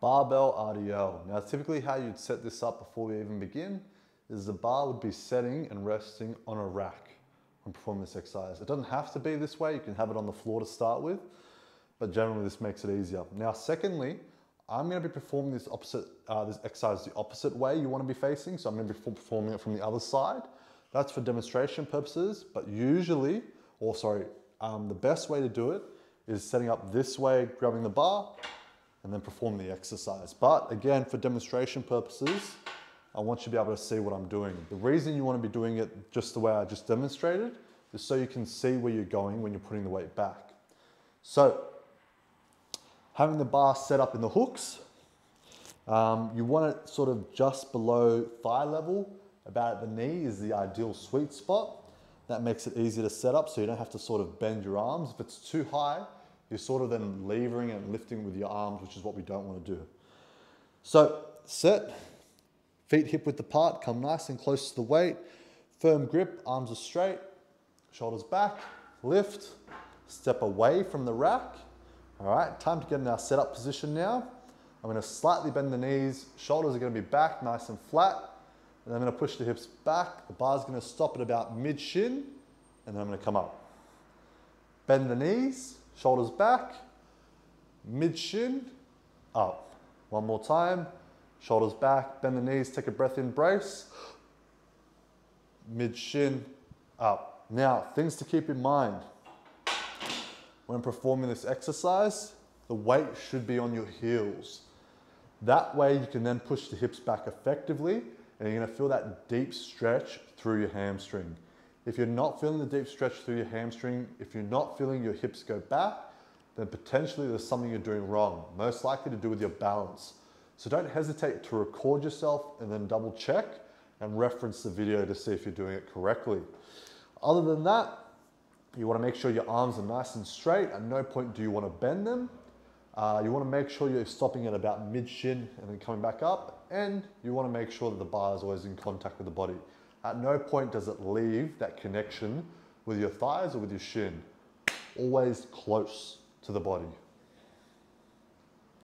Barbell RDL. Now typically how you'd set this up before we even begin is the bar would be setting and resting on a rack when performing this exercise. It doesn't have to be this way, you can have it on the floor to start with, but generally this makes it easier. Now secondly, I'm going to be performing this exercise the opposite way you want to be facing, so I'm going to be performing it from the other side. That's for demonstration purposes, but usually, the best way to do it is setting up this way, grabbing the bar, and then perform the exercise. But again, for demonstration purposes, I want you to be able to see what I'm doing. The reason you want to be doing it just the way I just demonstrated is so you can see where you're going when you're putting the weight back. So, having the bar set up in the hooks, you want it sort of just below thigh level, about at the knee is the ideal sweet spot. That makes it easier to set up so you don't have to sort of bend your arms. If it's too high, you're sort of then levering and lifting with your arms, which is what we don't want to do. So set, feet hip width apart, come nice and close to the weight, firm grip, arms are straight, shoulders back, lift, step away from the rack. All right, time to get in our setup position now. I'm going to slightly bend the knees, shoulders are going to be back nice and flat, and I'm going to push the hips back. The bar's going to stop at about mid-shin, and then I'm going to come up. Bend the knees, shoulders back, mid-shin, up. One more time, shoulders back, bend the knees, take a breath in, brace, mid-shin, up. Now, things to keep in mind. When performing this exercise, the weight should be on your heels. That way you can then push the hips back effectively, and you're gonna feel that deep stretch through your hamstring. If you're not feeling the deep stretch through your hamstring, if you're not feeling your hips go back, then potentially there's something you're doing wrong, most likely to do with your balance. So don't hesitate to record yourself and then double check and reference the video to see if you're doing it correctly. Other than that, you want to make sure your arms are nice and straight. At no point do you want to bend them. You want to make sure you're stopping at about mid-shin and then coming back up. And you want to make sure that the bar is always in contact with the body. At no point does it leave that connection with your thighs or with your shin. Always close to the body.